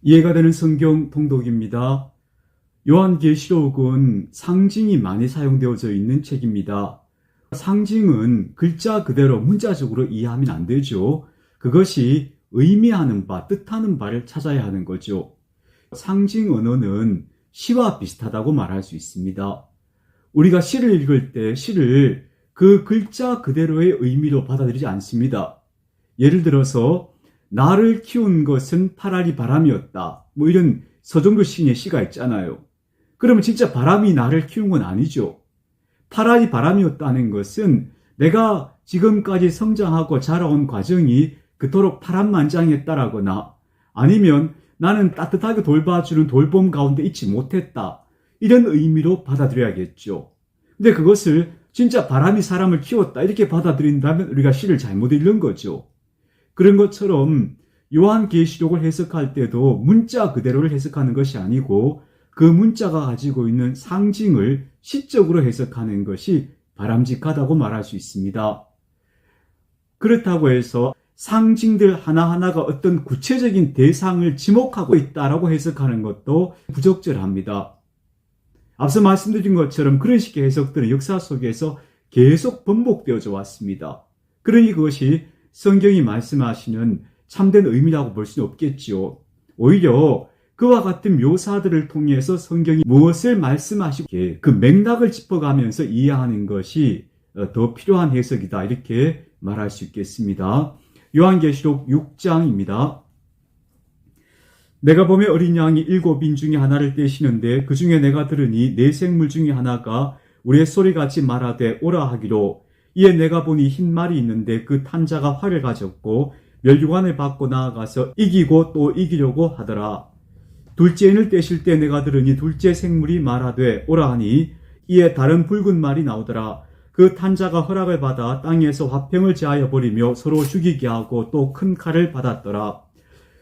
이해가 되는 성경 통독입니다. 요한계시록은 상징이 많이 사용되어져 있는 책입니다. 상징은 글자 그대로 문자적으로 이해하면 안 되죠. 그것이 의미하는 바, 뜻하는 바를 찾아야 하는 거죠. 상징 언어는 시와 비슷하다고 말할 수 있습니다. 우리가 시를 읽을 때 시를 그 글자 그대로의 의미로 받아들이지 않습니다. 예를 들어서 나를 키운 것은 파라리 바람이었다. 이런 서정도 시인의 시가 있잖아요. 그러면 진짜 바람이 나를 키운 건 아니죠. 파라리 바람이었다는 것은 내가 지금까지 성장하고 자라온 과정이 그토록 파란만장했다라거나 아니면 나는 따뜻하게 돌봐주는 돌봄 가운데 있지 못했다. 이런 의미로 받아들여야겠죠. 근데 그것을 진짜 바람이 사람을 키웠다 이렇게 받아들인다면 우리가 시를 잘못 읽는 거죠. 그런 것처럼 요한계시록을 해석할 때도 문자 그대로를 해석하는 것이 아니고 그 문자가 가지고 있는 상징을 시적으로 해석하는 것이 바람직하다고 말할 수 있습니다. 그렇다고 해서 상징들 하나하나가 어떤 구체적인 대상을 지목하고 있다라고 해석하는 것도 부적절합니다. 앞서 말씀드린 것처럼 그런 식의 해석들은 역사 속에서 계속 반복되어져 왔습니다. 그러니 그것이 성경이 말씀하시는 참된 의미라고 볼 수는 없겠지요. 오히려 그와 같은 묘사들을 통해서 성경이 무엇을 말씀하시기에 그 맥락을 짚어가면서 이해하는 것이 더 필요한 해석이다 이렇게 말할 수 있겠습니다. 요한계시록 6장입니다. 내가 보매 어린 양이 7인 중에 하나를 떼시는데 그 중에 내가 들으니 네 생물 중에 하나가 우리의 소리같이 말하되 오라 하기로 이에 내가 보니 흰 말이 있는데 그 탄자가 활을 가졌고 멸류관을 받고 나아가서 이기고 또 이기려고 하더라. 둘째 인을 떼실 때 내가 들으니 둘째 생물이 말하되 오라 하니 이에 다른 붉은 말이 나오더라. 그 탄자가 허락을 받아 땅에서 화평을 제하여 버리며 서로 죽이게 하고 또 큰 칼을 받았더라.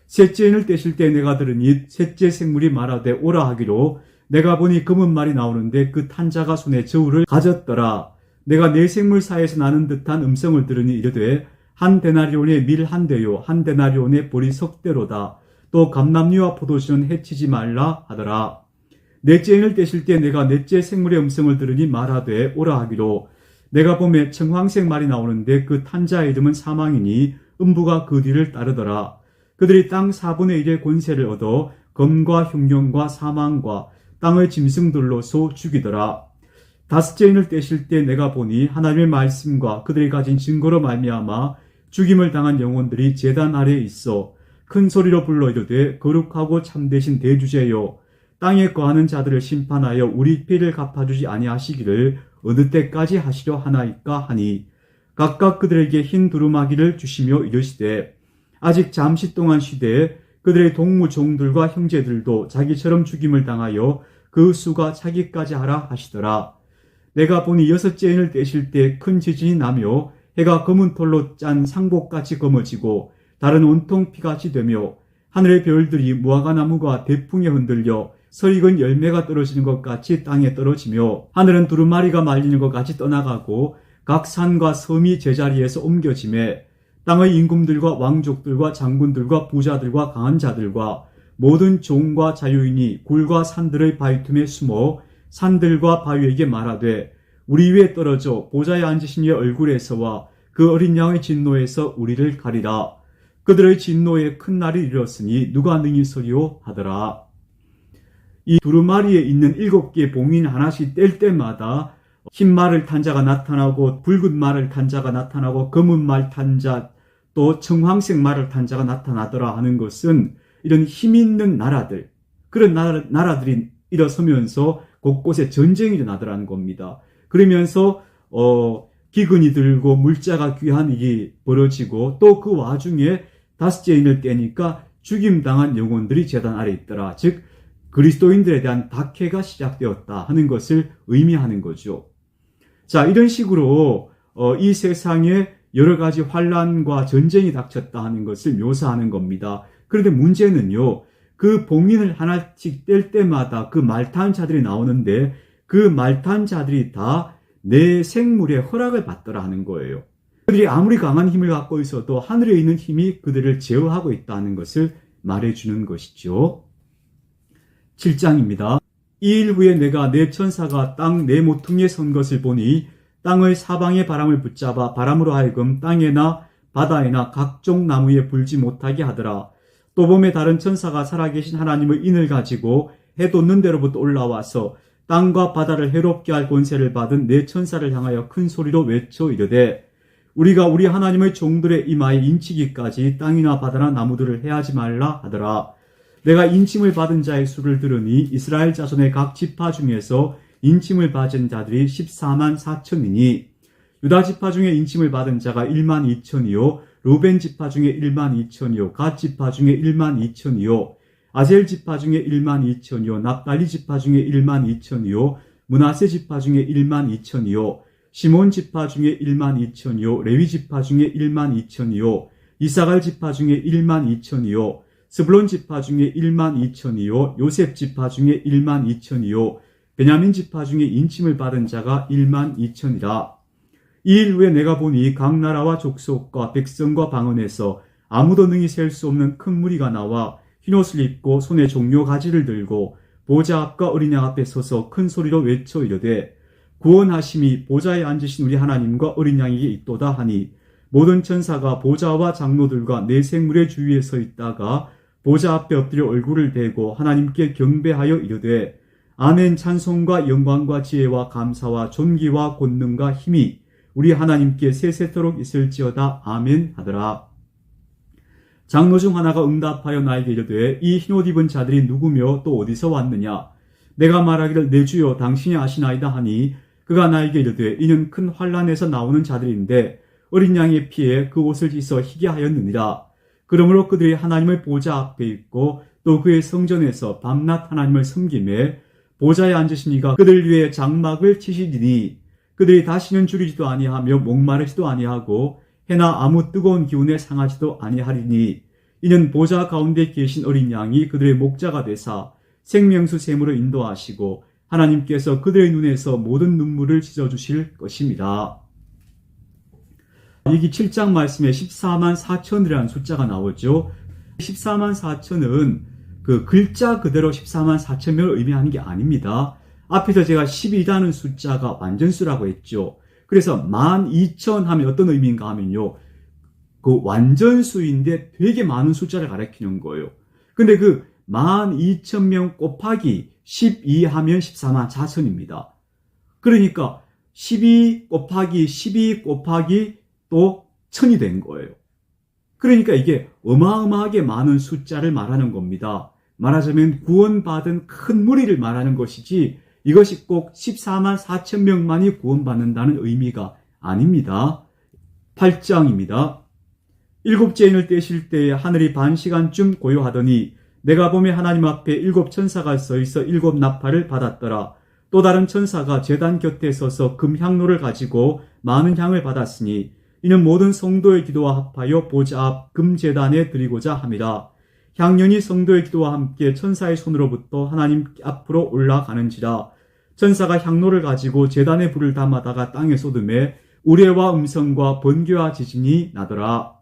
셋째 인을 떼실 때 내가 들으니 셋째 생물이 말하되 오라 하기로 내가 보니 검은 말이 나오는데 그 탄자가 손에 저울을 가졌더라. 내가 네 생물 사이에서 나는 듯한 음성을 들으니 이르되 한 데나리온의 밀 한 대요 한 데나리온의 보리 석 대로다. 또 감람류와 포도주는 해치지 말라 하더라. 넷째 인을 떼실 때 내가 넷째 생물의 음성을 들으니 말하되 오라 하기로 내가 보매 청황색 말이 나오는데 그 탄자의 이름은 사망이니 음부가 그 뒤를 따르더라. 그들이 땅 4분의 1의 권세를 얻어 검과 흉년과 사망과 땅의 짐승들로서 죽이더라. 다섯째 인을 떼실 때 내가 보니 하나님의 말씀과 그들이 가진 증거로 말미암아 죽임을 당한 영혼들이 제단 아래에 있어 큰 소리로 불러 이르되 거룩하고 참되신 대주제여 땅에 거하는 자들을 심판하여 우리 피를 갚아주지 아니하시기를 어느 때까지 하시려 하나이까 하니 각각 그들에게 흰 두루마기를 주시며 이르시되 아직 잠시 동안 쉬되 그들의 동무 종들과 형제들도 자기처럼 죽임을 당하여 그 수가 차기까지 하라 하시더라. 내가 보니 여섯째 인을 떼실 때 큰 지진이 나며 해가 검은 털로 짠 상복같이 검어지고 달은 온통 피같이 되며 하늘의 별들이 무화과나무가 대풍에 흔들려 설익은 열매가 떨어지는 것 같이 땅에 떨어지며 하늘은 두루마리가 말리는 것 같이 떠나가고 각 산과 섬이 제자리에서 옮겨지매 땅의 임금들과 왕족들과 장군들과 부자들과 강한 자들과 모든 종과 자유인이 굴과 산들의 바위 틈에 숨어 산들과 바위에게 말하되 우리 위에 떨어져 보좌에 앉으신 이의 얼굴에서와 그 어린 양의 진노에서 우리를 가리라. 그들의 진노에 큰 날이 이르렀으니 누가 능히 서리오 하더라. 이 두루마리에 있는 7개의 봉인 하나씩 뗄 때마다 흰 말을 탄 자가 나타나고 붉은 말을 탄 자가 나타나고 검은 말 탄 자 또 청황색 말을 탄 자가 나타나더라 하는 것은 이런 힘 있는 나라들 그런 나라들이 일어서면서 곳곳에 전쟁이 일어나더라는 겁니다. 그러면서 기근이 들고 물자가 귀한 일이 벌어지고 또 그 와중에 다섯째 인을 떼니까 죽임당한 영혼들이 제단 아래 있더라. 즉 그리스도인들에 대한 박해가 시작되었다 하는 것을 의미하는 거죠. 자, 이런 식으로 이 세상에 여러 가지 환란과 전쟁이 닥쳤다 하는 것을 묘사하는 겁니다. 그런데 문제는요. 그 봉인을 하나씩 뗄 때마다 그 말탄 자들이 나오는데 그 말탄 자들이 다 내 생물의 허락을 받더라 하는 거예요. 그들이 아무리 강한 힘을 갖고 있어도 하늘에 있는 힘이 그들을 제어하고 있다는 것을 말해주는 것이죠. 7장입니다. 2일 후에 내가 내 천사가 땅 네 모퉁이에 선 것을 보니 땅의 사방의 바람을 붙잡아 바람으로 하여금 땅에나 바다에나 각종 나무에 불지 못하게 하더라. 또 봄에 다른 천사가 살아계신 하나님의 인을 가지고 해 돋는 데로부터 올라와서 땅과 바다를 해롭게 할 권세를 받은 네 천사를 향하여 큰 소리로 외쳐 이르되 우리가 우리 하나님의 종들의 이마에 인치기까지 땅이나 바다나 나무들을 해하지 말라 하더라. 내가 인침을 받은 자의 수를 들으니 이스라엘 자손의 각 지파 중에서 인침을 받은 자들이 14만 4천이니 유다 지파 중에 인침을 받은 자가 1만 2천이요 루벤 지파 중에 1만 2천이요 갓 지파 중에 1만 2천이요 아셀 지파 중에 1만 2천이요 납달리 지파 중에 1만 2천이요 므낫세 지파 중에 1만 2천이요 시몬 지파 중에 1만 2천이요 레위 지파 중에 1만 2천이요 이사갈 지파 중에 1만 2천이요 스불론 지파 중에 1만 2천이요 요셉 지파 중에 1만 2천이요 베냐민 지파 중에 인침을 받은 자가 1만 2천이라. 이일 후에 내가 보니 각 나라와 족속과 백성과 방언에서 아무도 능히 셀 수 없는 큰 무리가 나와 흰옷을 입고 손에 종려 가지를 들고 보좌 앞과 어린 양 앞에 서서 큰 소리로 외쳐 이르되 구원하심이 보좌에 앉으신 우리 하나님과 어린 양에게 있도다 하니 모든 천사가 보좌와 장로들과 네 생물의 주위에 서 있다가 보좌 앞에 엎드려 얼굴을 대고 하나님께 경배하여 이르되 아멘 찬송과 영광과 지혜와 감사와 존귀와 권능과 힘이 우리 하나님께 세세토록 있을지어다 아멘 하더라. 장로 중 하나가 응답하여 나에게 이르되 이 흰옷 입은 자들이 누구며 또 어디서 왔느냐. 내가 말하기를 내 주여 당신이 아시나이다 하니 그가 나에게 이르되 이는 큰 환란에서 나오는 자들인데 어린 양의 피에 그 옷을 씻어 희게 하였느니라. 그러므로 그들이 하나님의 보좌 앞에 있고 또 그의 성전에서 밤낮 하나님을 섬기매 보좌에 앉으신 이가 그들 위에 장막을 치시리니 그들이 다시는 줄이지도 아니하며 목마르지도 아니하고 해나 아무 뜨거운 기운에 상하지도 아니하리니 이는 보좌 가운데 계신 어린 양이 그들의 목자가 되사 생명수 샘으로 인도하시고 하나님께서 그들의 눈에서 모든 눈물을 씻어주실 것입니다. 여기 7장 말씀에 14만 4천이라는 숫자가 나오죠. 14만 4천은 그 글자 그대로 14만 4천명을 의미하는 게 아닙니다. 앞에서 제가 12라는 숫자가 완전수라고 했죠. 그래서 12,000 하면 어떤 의미인가 하면요. 그 완전수인데 되게 많은 숫자를 가리키는 거예요. 근데 그 12,000명 곱하기 12 하면 14만 4천입니다. 그러니까 12 곱하기 12 곱하기 또 1000이 된 거예요. 그러니까 이게 어마어마하게 많은 숫자를 말하는 겁니다. 말하자면 구원받은 큰 무리를 말하는 것이지 이것이 꼭 14만 4천 명만이 구원받는다는 의미가 아닙니다. 8장입니다. 일곱째 인을 떼실 때에 하늘이 반 시간쯤 고요하더니 내가 보매 하나님 앞에 일곱 천사가 서 있어 일곱 나팔을 받았더라. 또 다른 천사가 제단 곁에 서서 금향로를 가지고 많은 향을 받았으니 이는 모든 성도의 기도와 합하여 보좌 앞 금제단에 드리고자 함이라. 향연이 성도의 기도와 함께 천사의 손으로부터 하나님 앞으로 올라가는지라. 천사가 향로를 가지고 제단에 불을 담아다가 땅에 쏟음에 우레와 음성과 번개와 지진이 나더라.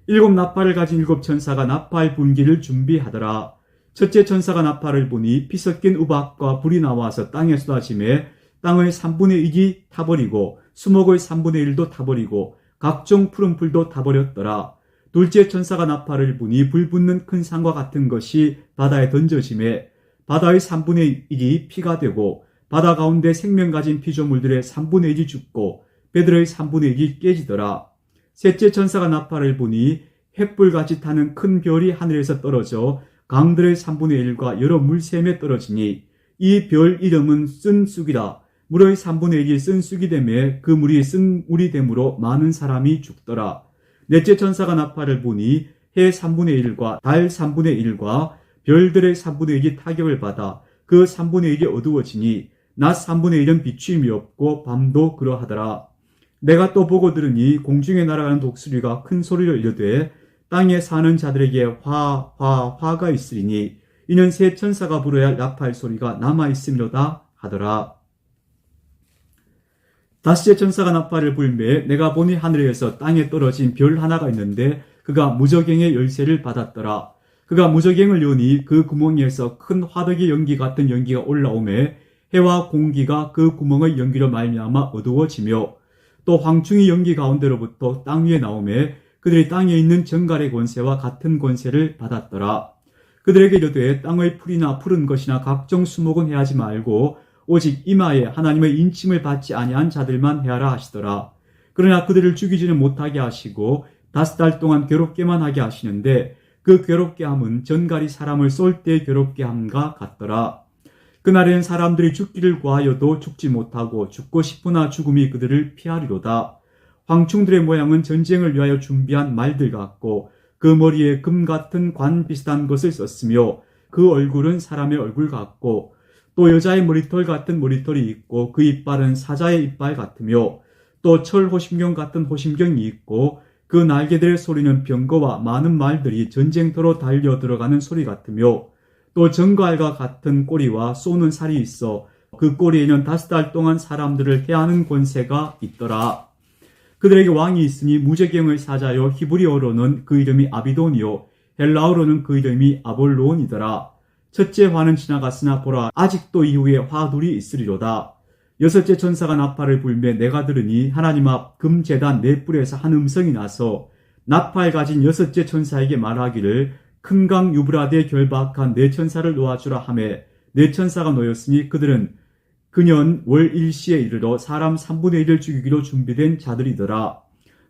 일곱 나팔을 가진 일곱 천사가 나팔 분기를 준비하더라. 첫째 천사가 나팔을 보니 피 섞인 우박과 불이 나와서 땅에 쏟아짐에 땅의 3분의 1이 타버리고 수목의 3분의 1도 타버리고 각종 푸른 풀도 타버렸더라. 둘째 천사가 나팔을 부니 불 붙는 큰 산과 같은 것이 바다에 던져짐에 바다의 3분의 1이 피가 되고 바다 가운데 생명 가진 피조물들의 3분의 1이 죽고 배들의 3분의 1이 깨지더라. 셋째 천사가 나팔을 부니 횃불같이 타는 큰 별이 하늘에서 떨어져 강들의 3분의 1과 여러 물샘에 떨어지니 이 별 이름은 쓴쑥이라. 물의 3분의 1이 쓴쑥이 되매 그 물이 쓴 물이 되므로 많은 사람이 죽더라. 넷째 천사가 나팔을 부니 해 3분의 1과 달 3분의 1과 별들의 3분의 1이 타격을 받아 그 3분의 1이 어두워지니 낮 3분의 1은 비추임이 없고 밤도 그러하더라. 내가 또 보고 들으니 공중에 날아가는 독수리가 큰 소리로 이르되 땅에 사는 자들에게 화가 있으리니 이는 새 천사가 불어야 할 나팔 소리가 남아있음이로다 하더라. 다섯째 천사가 나팔을 불매 내가 보니 하늘에서 땅에 떨어진 별 하나가 있는데 그가 무저갱의 열쇠를 받았더라. 그가 무저갱을 여니 그 구멍에서 큰 화덕의 연기 같은 연기가 올라오매 해와 공기가 그 구멍의 연기로 말미암아 어두워지며 또 황충이 연기 가운데로부터 땅 위에 나오매 그들이 땅에 있는 정갈의 권세와 같은 권세를 받았더라. 그들에게 이르되 땅의 풀이나 푸른 것이나 각종 수목은 해하지 말고 오직 이마에 하나님의 인침을 받지 아니한 자들만 해하라 하시더라. 그러나 그들을 죽이지는 못하게 하시고 5달 동안 괴롭게만 하게 하시는데 그 괴롭게 함은 전갈이 사람을 쏠 때 괴롭게 함과 같더라. 그날에는 사람들이 죽기를 구하여도 죽지 못하고 죽고 싶으나 죽음이 그들을 피하리로다. 황충들의 모양은 전쟁을 위하여 준비한 말들 같고 그 머리에 금 같은 관 비슷한 것을 썼으며 그 얼굴은 사람의 얼굴 같고 또 여자의 머리털 같은 머리털이 있고 그 이빨은 사자의 이빨 같으며 또 철 호심경 같은 호심경이 있고 그 날개들의 소리는 병거와 많은 말들이 전쟁터로 달려 들어가는 소리 같으며 또 정갈과 같은 꼬리와 쏘는 살이 있어 그 꼬리에는 5달 동안 사람들을 해하는 권세가 있더라. 그들에게 왕이 있으니 무저갱의 사자요 히브리어로는 그 이름이 아비돈이요 헬라어로는 그 이름이 아볼로온이더라. 첫째 화는 지나갔으나 보라 아직도 이후에 화 둘이 있으리로다. 6째 천사가 나팔을 불매 내가 들으니 하나님 앞 금제단 네 뿔에서 한 음성이 나서 나팔 가진 6째 천사에게 말하기를 큰 강 유브라데 결박한 네 천사를 놓아주라 하매 네 천사가 놓였으니 그들은 그년 월 일시에 이르러 사람 3분의 1을 죽이기로 준비된 자들이더라.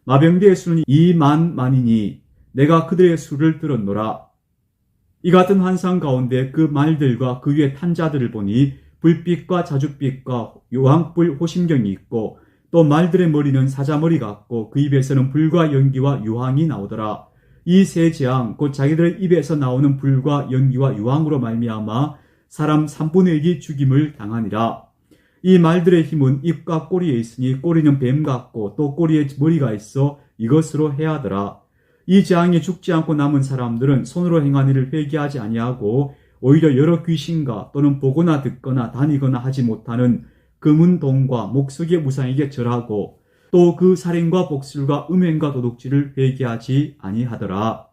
마병대의 수는 2만만이니 내가 그들의 수를 들었노라. 이 같은 환상 가운데 그 말들과 그 위에 탄 자들을 보니 불빛과 자줏빛과 유황불 호심경이 있고 또 말들의 머리는 사자머리 같고 그 입에서는 불과 연기와 유황이 나오더라. 이 세 재앙 곧 자기들의 입에서 나오는 불과 연기와 유황으로 말미암아 사람 3분의 1이 죽임을 당하니라. 이 말들의 힘은 입과 꼬리에 있으니 꼬리는 뱀 같고 또 꼬리에 머리가 있어 이것으로 해하더라. 이 재앙에 죽지 않고 남은 사람들은 손으로 행한 일을 회개하지 아니하고 오히려 여러 귀신과 또는 보거나 듣거나 다니거나 하지 못하는 금은 동과 목석의 우상에게 절하고 또 그 살인과 복술과 음행과 도둑질을 회개하지 아니하더라.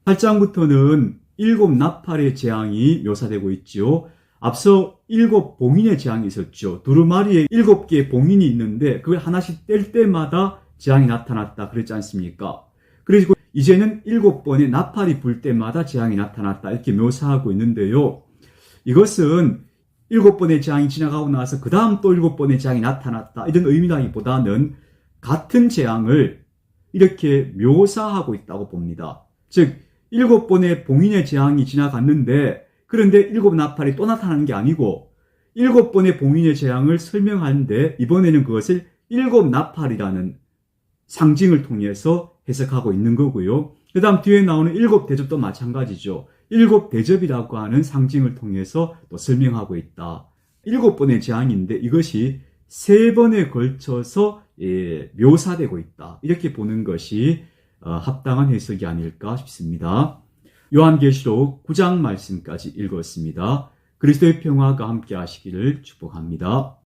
8장부터는 7 나팔의 재앙이 묘사되고 있지요. 앞서 7 봉인의 재앙이 있었죠. 두루마리에 7개의 봉인이 있는데 그걸 하나씩 뗄 때마다 재앙이 나타났다 그랬지 않습니까? 그리고 이제는 7번의 나팔이 불 때마다 재앙이 나타났다 이렇게 묘사하고 있는데요. 이것은 7번의 재앙이 지나가고 나서 그 다음 또 7번의 재앙이 나타났다 이런 의미라기보다는 같은 재앙을 이렇게 묘사하고 있다고 봅니다. 즉 7번의 봉인의 재앙이 지나갔는데 그런데 7 나팔이 또 나타나는 게 아니고 7번의 봉인의 재앙을 설명하는데 이번에는 그것을 7 나팔이라는 상징을 통해서 해석하고 있는 거고요. 그 다음 뒤에 나오는 7 대접도 마찬가지죠. 7 대접이라고 하는 상징을 통해서 또 설명하고 있다. 7번의 재앙인데 이것이 3번에 걸쳐서 묘사되고 있다. 이렇게 보는 것이 합당한 해석이 아닐까 싶습니다. 요한계시록 9장 말씀까지 읽었습니다. 그리스도의 평화가 함께 하시기를 축복합니다.